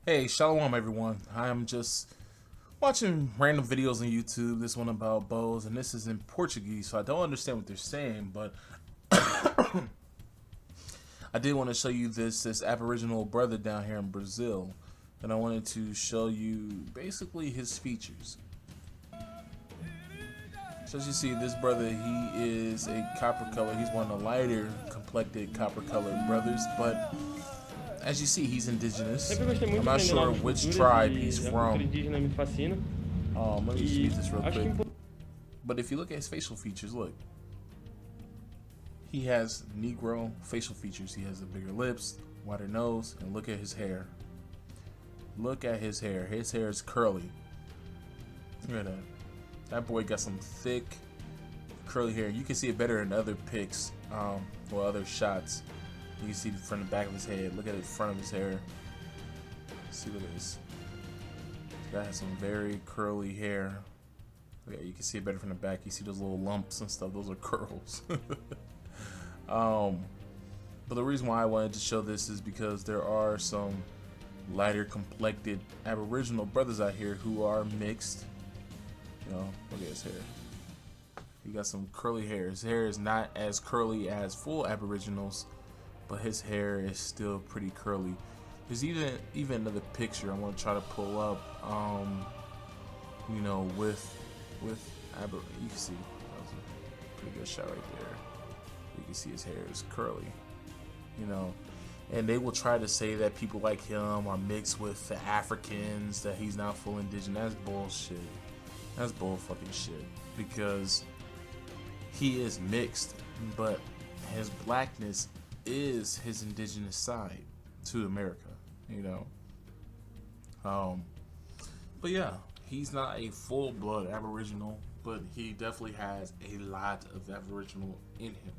Hey, shalom everyone. I'm just watching random videos on YouTube. This one about bows, and this is in Portuguese, so I don't understand what they're saying, but I did want to show you this Aboriginal brother down here in Brazil, and I wanted to show you basically his features. So as you see, this brother, he is a copper color. He's one of the lighter complected copper colored brothers, but as you see, he's indigenous. Sempre gostei muito I'm de not aprender sure novas which culturas tribe he's e a cultura from. indígena me fascina. Let me just E mute this real acho que quick. But if you look at his facial features, look. He has Negro facial features. He has the bigger lips, wider nose, and look at his hair. Look at his hair. His hair is curly. Look at that. That boy got some thick, curly hair. You can see it better in other pics, or other shots. You can see from the back of his head. Look at the front of his hair. See, look at this. This guy has some very curly hair. Yeah, you can see it better from the back. You see those little lumps and stuff. Those are curls. But the reason why I wanted to show this is because there are some lighter complected Aboriginal brothers out here who are mixed. You know, look at his hair. He got some curly hair. His hair is not as curly as full Aboriginals, but his hair is still pretty curly. There's even another picture I want to try to pull up. You know, with you can see that was a pretty good shot right there. You can see his hair is curly. You know, and they will try to say that people like him are mixed with the Africans, that he's not full indigenous. That's bullshit. That's bull fucking shit. Because he is mixed, but his blackness is his indigenous side to America. You know. But yeah, he's not a full-blood Aboriginal, but he definitely has a lot of Aboriginal in him.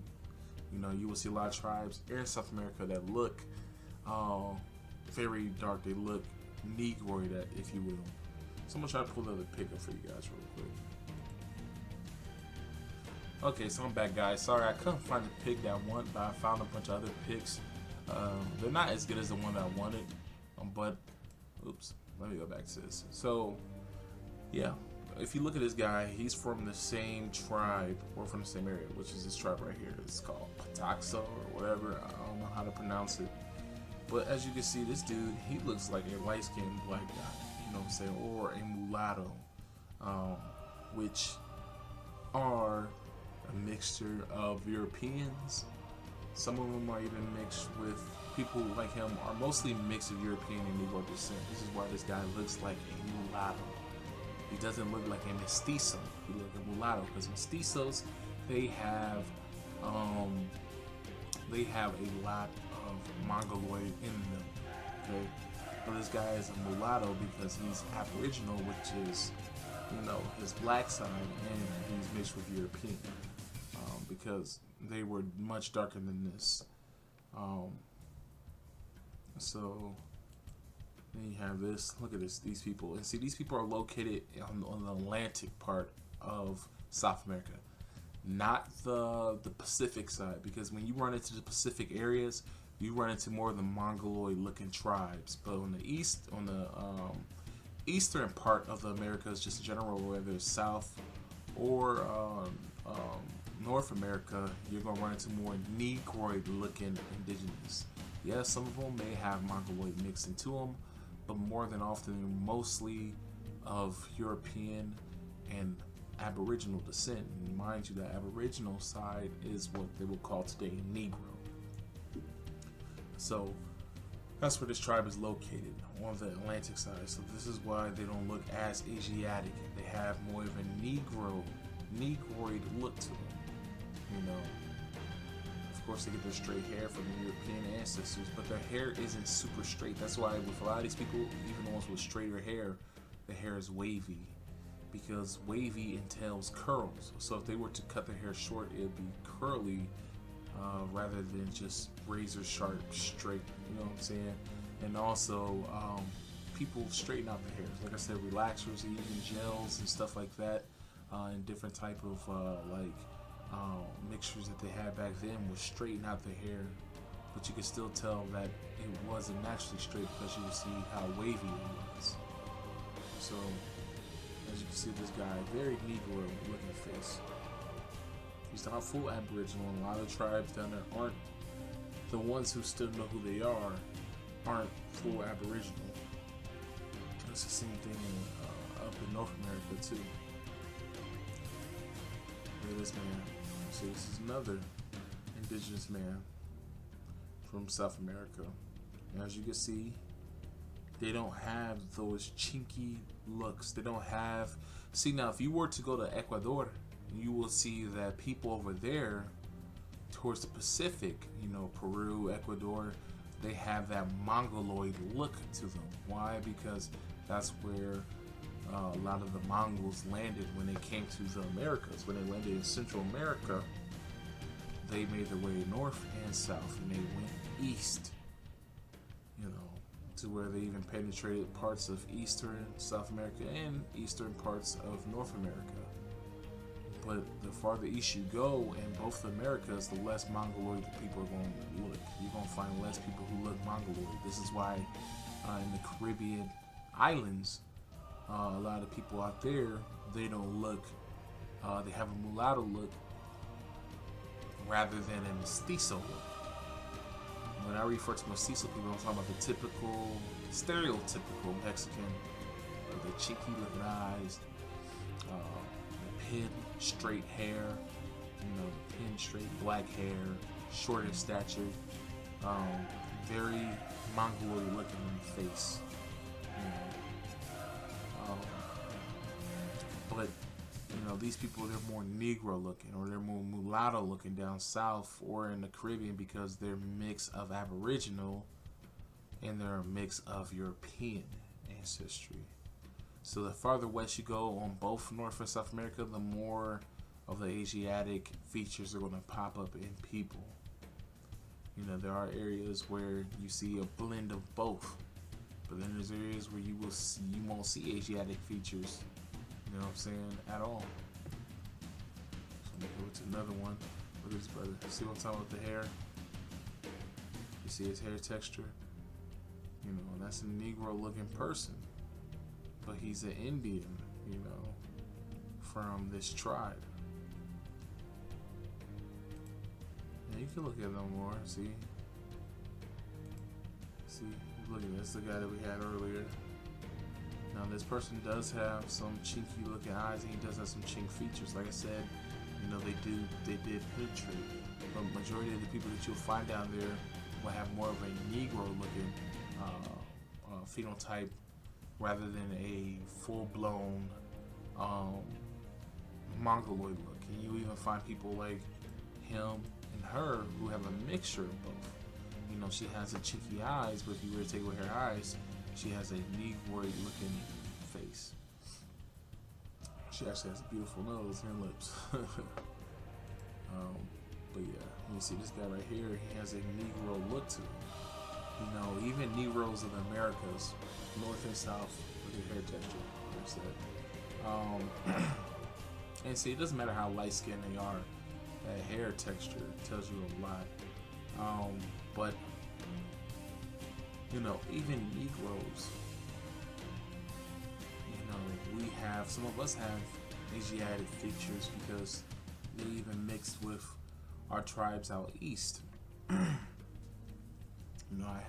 You know, you will see a lot of tribes in South America that look very dark. They look Negroid, if you will. So I'm gonna try to pull another pic up for you guys real quick. Okay, so I'm back, guys. Sorry, I couldn't find the pic that I want, but I found a bunch of other pics. They're not as good as the one that I wanted, but oops, let me go back to this. So yeah, if you look at this guy, he's from the same tribe, or from the same area, which is this tribe right here. It's called Pataxo or whatever. I don't know how to pronounce it. But as you can see, this dude, he looks like a light-skinned black guy, you know what I'm saying, or a mulatto, which are a mixture of Europeans. Some of them are even mixed with people like him, are mostly mixed of European and Negro descent. This is why this guy looks like a mulatto. He doesn't look like a mestizo. He looks like a mulatto, because mestizos, they have a lot of Mongoloid in them. Okay, but this guy is a mulatto because he's Aboriginal, which is, you know, his black side, and he's mixed with European, because they were much darker than this. So then you have this. Look at this. These people, and see, these people are located on the Atlantic part of South America, not the Pacific side. Because when you run into the Pacific areas, you run into more of the Mongoloid-looking tribes. But on the east, on the eastern part of the Americas, just in general, whether it's South or North America, you're gonna run into more Negroid-looking indigenous. Yes, some of them may have Mongoloid mixed into them, but more than often, mostly of European and Aboriginal descent. And mind you, the Aboriginal side is what they will call today Negro. So that's where this tribe is located, on the Atlantic side. So this is why they don't look as Asiatic. They have more of a Negroid look to them. You know, of course, they get their straight hair from the European ancestors, but their hair isn't super straight. That's why with a lot of these people, even the ones with straighter hair, the hair is wavy, because wavy entails curls. So if they were to cut their hair short, it would be curly, rather than just razor sharp straight. You know what I'm saying? And also, people straighten out their hair. Like I said, relaxers, even gels and stuff like that, and different type of mixtures that they had back then would straighten out the hair but you can still tell that it wasn't naturally straight because you can see how wavy it was. So, as you can see, this guy, very Negro looking face. He's not full Aboriginal, and a lot of tribes down there aren't. The ones who still know who they aren't full Aboriginal. It's the same thing up in North America too. Look at this man. See, this is another indigenous man from South America. And as you can see, they don't have those chinky looks. They don't have. See, now if you were to go to Ecuador, you will see that people over there towards the Pacific, you know, Peru, Ecuador, they have that mongoloid look to them. Why? Because that's where a lot of the Mongols landed when they came to the Americas. When they landed in Central America, they made their way north and south, and they went east, you know, to where they even penetrated parts of eastern South America and eastern parts of North America. But the farther east you go in both Americas, the less Mongoloid the people are going to look. You're going to find less people who look Mongoloid. This is why in the Caribbean islands, a lot of people out there, they don't look, they have a mulatto look rather than a mestizo look. When I refer to mestizo people, I'm talking about the typical, stereotypical Mexican with the cheeky looking eyes, the pin straight hair, you know, pin straight black hair, short in stature, very Mongoloid looking face. You know. But you know, these people, they're more Negro looking, or they're more mulatto looking down south or in the Caribbean because they're a mix of Aboriginal and they're a mix of European ancestry. So the farther west you go on both North and South America, the more of the Asiatic features are going to pop up in people. You know, there are areas where you see a blend of both, but then there's areas where you won't see Asiatic features. You know what I'm saying? At all. So I'm gonna go to another one. Look at this brother. See what I'm talking about with the hair? You see his hair texture? You know, and that's a Negro looking person. But he's an Indian, you know, from this tribe. And you can look at them more, see? See, look at this, the guy that we had earlier. Now this person does have some chinky looking eyes, and he does have some chink features. Like I said, you know, they did penetrate. But majority of the people that you'll find down there will have more of a Negro looking phenotype rather than a full-blown Mongoloid look. And you even find people like him and her who have a mixture of both. You know, she has the chinky eyes, but if you were to take away her eyes, she has a Negroid looking face. She actually has a beautiful nose and lips. But yeah, you see this guy right here, he has a Negro look to him. You know, even Negroes of the Americas, North and South, with their hair texture, like I said. And see, it doesn't matter how light skinned they are, that hair texture tells you a lot. But you know, even Negroes, you know, some of us have Asiatic features because they even mixed with our tribes out east. You know, I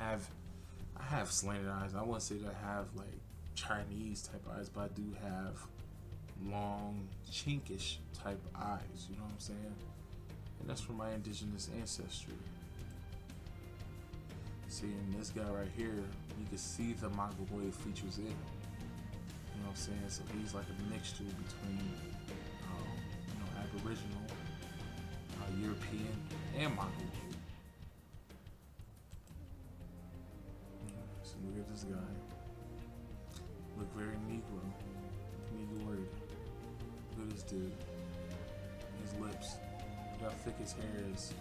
have slanted eyes. I wouldn't say that I have like Chinese type eyes, but I do have long, chinkish type eyes. You know what I'm saying? And that's from my indigenous ancestry. See, in this guy right here, you can see the Mongoloid features in him. You know what I'm saying? So he's like a mixture between, you know, Aboriginal, European, and Mongoloid. So look at this guy. Look very Negro. Negroid. Look at this dude. His lips. Look how thick his hair is.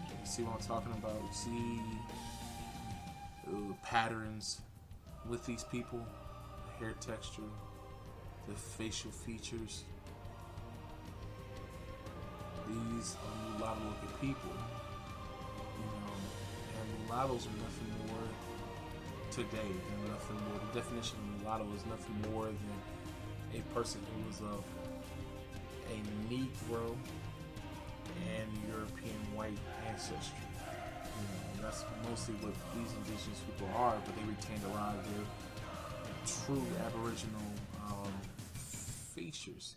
You see what I'm talking about? You see patterns with these people, the hair texture, the facial features. These are mulatto looking people. You know, mulattoes are nothing more today. They're nothing more. The definition of mulatto is nothing more than a person who was of a Negro and European white ancestry. That's mostly what these indigenous people are, but they retained a lot of their true Aboriginal features,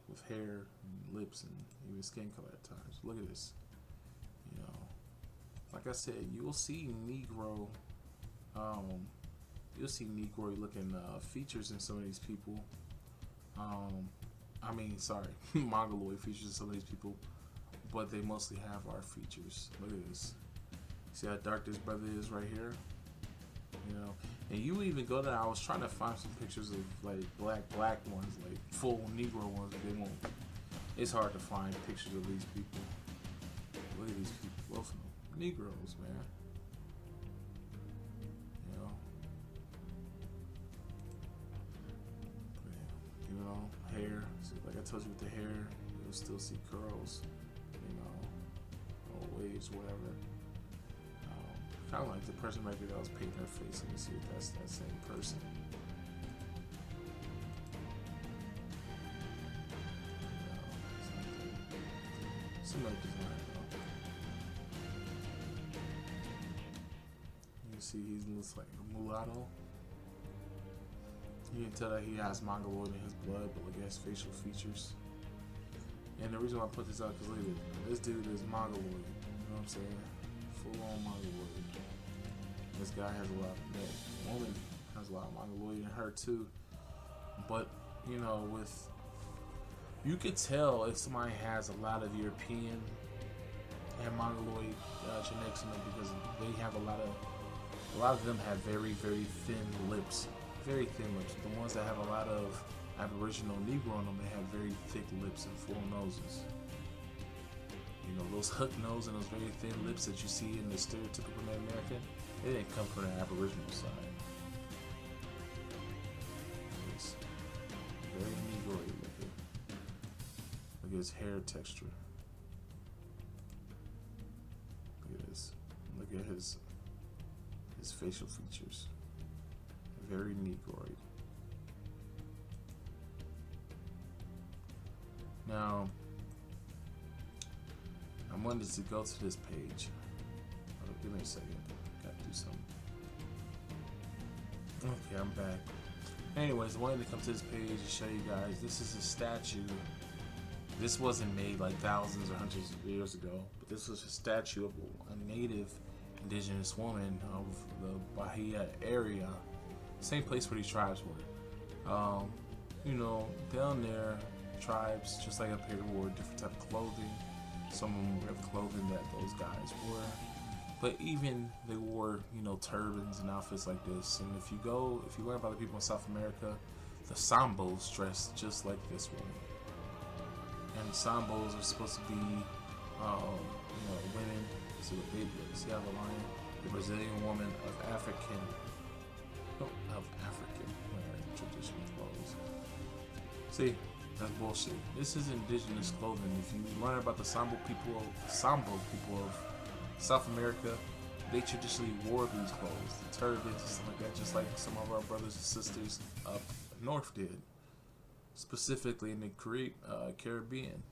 with hair and lips and even skin color at times. Look at this. Like I said, you'll see Negro, looking features in some of these people. Mongoloid features in some of these people, but they mostly have our features. Look at this. See how dark this brother is right here? And you even go there. I was trying to find some pictures of like black ones, like full Negro ones, but they won't. It's hard to find pictures of these people. Look at these people, both of them. Negroes, man. Hair. See, like I told you with the hair, you'll still see curls, or waves, whatever. Kind of like the person right there that was painting her face, and you see if that's that same person. Similar design though. You see he looks like a mulatto. You can tell that he has Mongoloid in his blood, but look at his facial features. And the reason why I put this out, because look at this dude is Mongoloid. You know what I'm saying? Full on Mongoloid. This guy has a lot. The woman has a lot of Mongoloid in her too. But you could tell if somebody has a lot of European and Mongoloid genetics in them, because they have a lot of them have very, very thin lips. Very thin lips. The ones that have a lot of Aboriginal Negro in them, they have very thick lips and full noses. Those hook nose and those very thin lips that you see in the stereotypical Native American, they didn't come from the Aboriginal side. It's very Negroid looking. Look at his hair texture. Look at this. Look at his facial features. Very Negroid. Now, I wanted to go to this page. Give me a second. Gotta do something. Okay, I'm back. Anyways, I wanted to come to this page and show you guys. This is a statue. This wasn't made like thousands or hundreds of years ago, but this was a statue of a native indigenous woman of the Bahia area. Same place where these tribes were. Down there, tribes, just like up here, wore different type of clothing. Some of them wore clothing that those guys wore. But even they wore, turbans and outfits like this. And if you learn about the people in South America, the Sambos dress just like this woman. And the Sambos are supposed to be, women. See how the line, the Brazilian woman of African traditional clothes. See, that's bullshit. This is indigenous clothing. If you learn about the Sambo people of South America, they traditionally wore these clothes, the turbans and stuff like that, just like some of our brothers and sisters up north did, specifically in the Caribbean.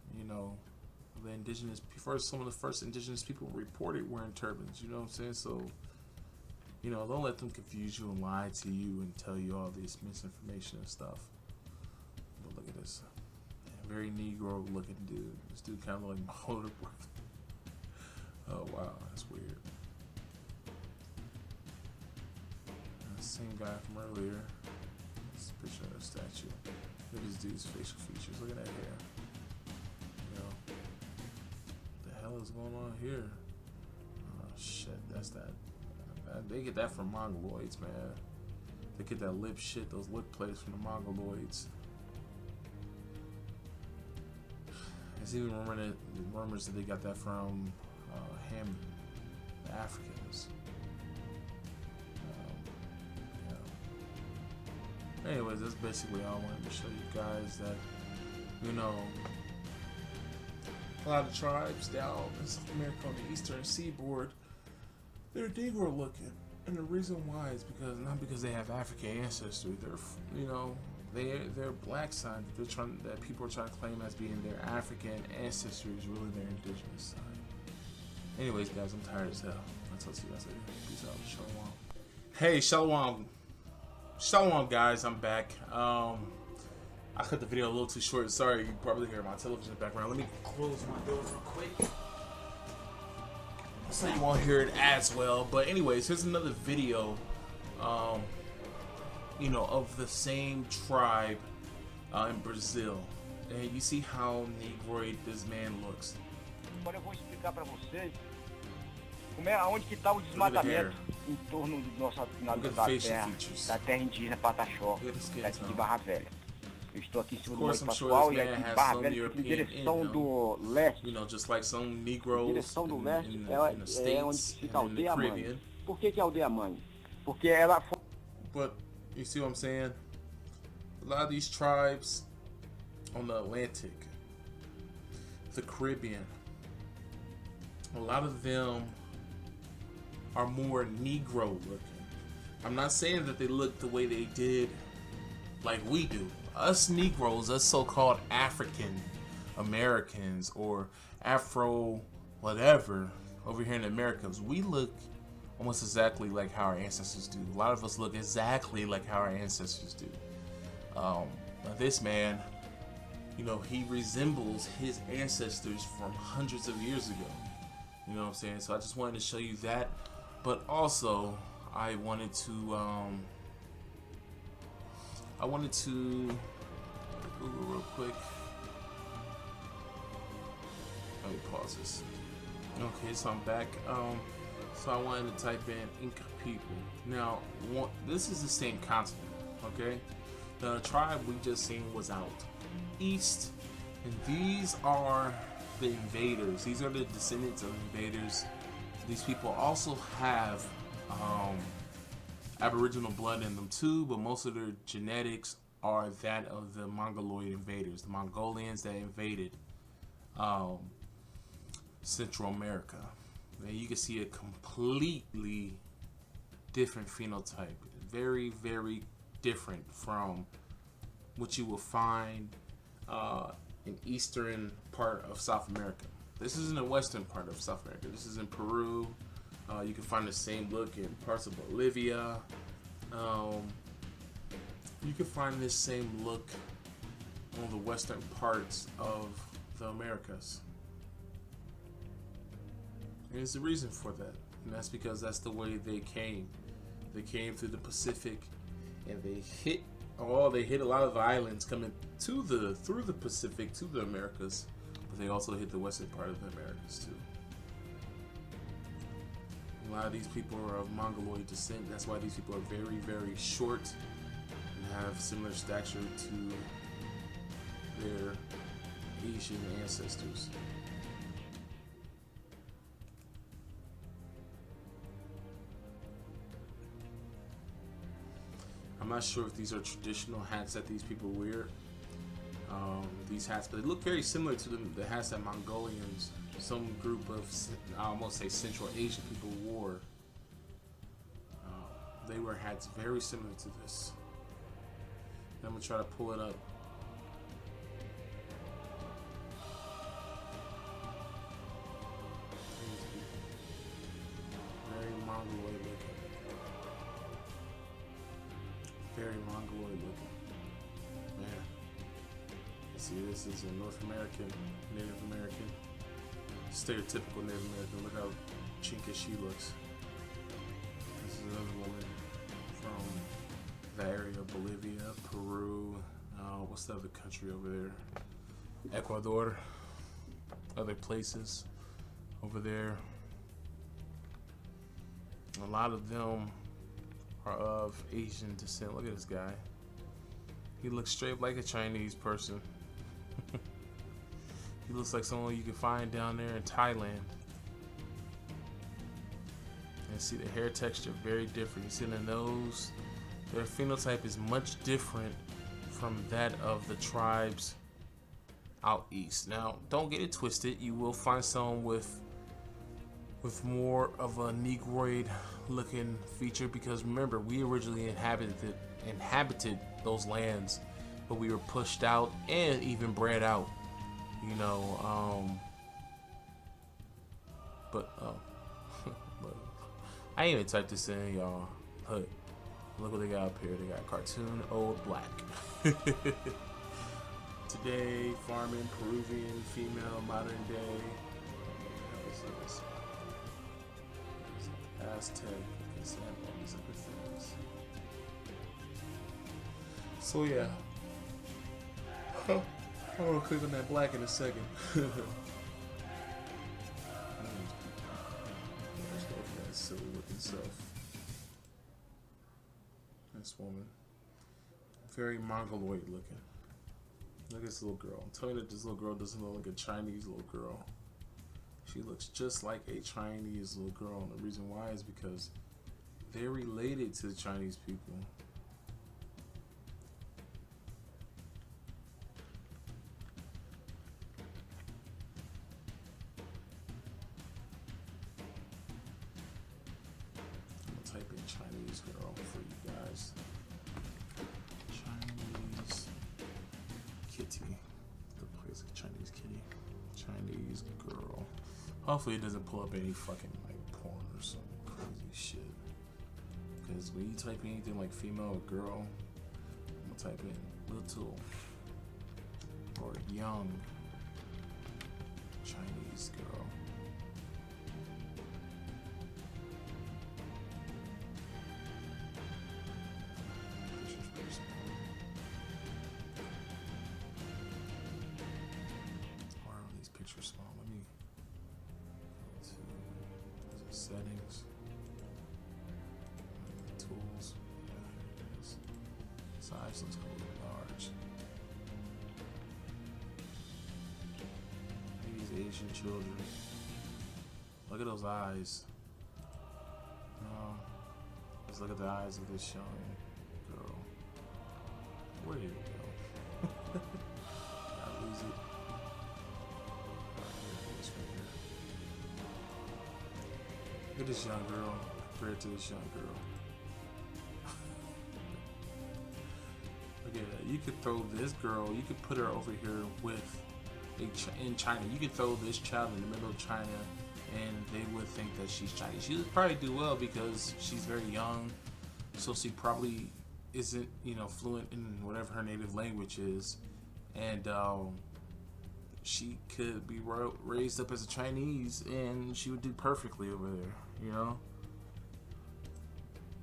The indigenous, some of the first indigenous people reported wearing turbans. You know what I'm saying? So, don't let them confuse you and lie to you and tell you all this misinformation and stuff. But look at this. Very Negro looking dude. This dude kind of like Mahmoud. Oh wow, that's weird. Same guy from earlier. This is a picture of a statue. Look at this dude's facial features. Look at that hair. What the hell is going on here? Oh shit, that's that. They get that from Mongoloids, man. They get that lip shit, those lip plates from the Mongoloids. There's even rumors that they got that from the Africans. Anyways, that's basically all I wanted to show you guys, that a lot of tribes down in South America on the eastern seaboard They're Negro looking, and the reason why is because not because they have African ancestry. Their black side that people are trying to claim as being their African ancestry is really their indigenous side. Anyways, guys, I'm tired as hell. I'll talk to you guys later. Peace out. Shalom. Hey, shalom. Shalom, guys. I'm back. I cut the video a little too short. Sorry, you probably hear my television background. Let me close my door real quick, so you won't hear it as well. But anyways, here's another video, of the same tribe in Brazil. And you see how Negroid this man looks. Agora eu vou explicar para vocês aonde que está o desmatamento em torno do nosso da terra indígena Pataxó, daqui de Barra Velha. Eu estou aqui em cima do Monte Pascoal e aqui Barra Velha fica em direção do leste. Direção do leste é onde fica a aldeia mãe. Por que é a aldeia mãe? Porque ela foi... But you see what I'm saying? A lot of these tribes on the Atlantic, the Caribbean, a lot of them are more Negro looking. I'm not saying that they look the way they did like we do. Us Negroes, us so-called African Americans or Afro whatever over here in the Americas, we look almost exactly like how our ancestors do. A lot of us look exactly like how our ancestors do. This man, he resembles his ancestors from hundreds of years ago. You know what I'm saying? So I just wanted to show you that. But also, I wanted to Google real quick. Let me pause this. Okay, so I'm back. So I wanted to type in Inca people. Now, this is the same continent, okay? The tribe we just seen was out east, and these are the invaders. These are the descendants of invaders. These people also have Aboriginal blood in them too, but most of their genetics are that of the Mongoloid invaders, the Mongolians that invaded Central America. And you can see a completely different phenotype, very, very different from what you will find in eastern part of South America. This is in the western part of South America. This is in Peru. You can find the same look in parts of Bolivia. You can find this same look on the western parts of the Americas. And there's a reason for that. And that's because that's the way they came. They came through the Pacific, and they hit a lot of the islands coming through the Pacific to the Americas, but they also hit the western part of the Americas too. A lot of these people are of Mongoloid descent. That's why these people are very, very short and have similar stature to their Asian ancestors. I'm not sure if these are traditional hats that these people wear. These hats, but they look very similar to the hats that Mongolians, some group of, I almost say Central Asian people wore. They wear hats very similar to this. And I'm gonna try to pull it up. Very Mongoloid looking. Very Mongoloid looking. Man. See, this is a North American, Native American, stereotypical Native American. Look how chinky she looks. This is another woman from the area of Bolivia, Peru, what's the other country over there? Ecuador, other places over there. A lot of them are of Asian descent. Look at this guy. He looks straight like a Chinese person. He looks like someone you can find down there in Thailand. And see the hair texture very different. You see the nose, their phenotype is much different from that of the tribes out east. Now, don't get it twisted. You will find some with with more of a Negroid looking feature, because remember, we originally inhabited those lands, but we were pushed out and even bred out, you know. But I ain't even typed this in, y'all. Look what they got up here. They got cartoon old black. Today, farming, Peruvian, female, modern day. What is this? Aztec. All these other things. So yeah. I'm gonna click on that black in a second. Silly looking stuff. This woman, very mongoloid looking. Look at this little girl. I'm telling you that this little girl doesn't look like a Chinese little girl. She looks just like a Chinese little girl, and the reason why is because they're related to the Chinese people. Type in Chinese girl for you guys. Chinese kitty. Look like a Chinese kitty. Chinese girl. Hopefully it doesn't pull up any fucking like porn or some crazy shit. Because when you type in anything like female or girl, I'm gonna type in little or young Chinese girl. Small. Let me go to settings, tools. Size looks a little large. These Asian children. Look at those eyes. Let's look at the eyes of this young girl. Where did it go? I lose it. Look at this young girl compared to this young girl. Look at that. You could throw this girl, you could put her over here with in China. You could throw this child in the middle of China and they would think that she's Chinese. She would probably do well because she's very young. So she probably isn't, you know, fluent in whatever her native language is. And she could be raised up as a Chinese and she would do perfectly over there, you know?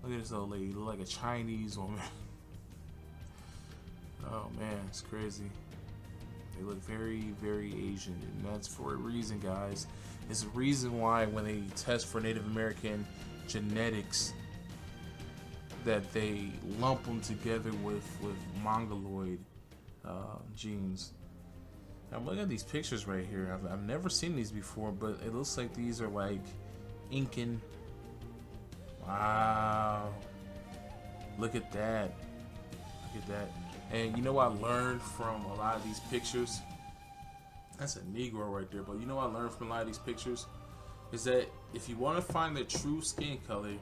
Look at this old lady, look like a Chinese woman. Oh man, it's crazy. They look very, very Asian, and that's for a reason, guys. It's a reason why when they test for Native American genetics that they lump them together with Mongoloid genes. I'm looking at these pictures right here. I've never seen these before, but it looks like these are like Incan. Wow. Look at that. Look at that. And you know what I learned from a lot of these pictures? That's a Negro right there, but you know what I learned from a lot of these pictures? Is that if you want to find the true skin color,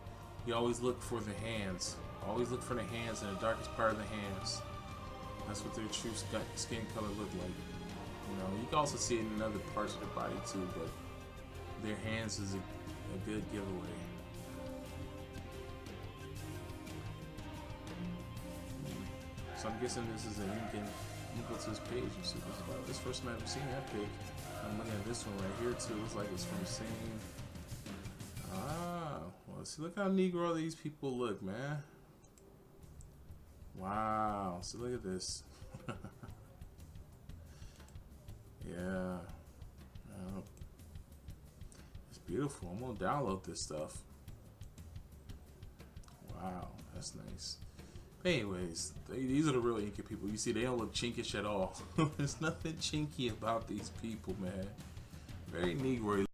you always look for the hands. Always look for the hands and the darkest part of the hands. That's what their true skin color look like. You know, you can also see it in other parts of the body too, but their hands is a good giveaway. So I'm guessing this is an Incan. You go to this page and see what's about. This first time I've ever seen that pic. I'm looking at this one right here too. Looks like it's from the same. Well, see, look how Negro these people look, man. Wow. So look at this. Yeah. It's beautiful. I'm gonna download this stuff. Wow, that's nice. But anyways, these are the real Inca people. You see, they don't look chinkish at all. There's nothing chinky about these people, man. Very Negro.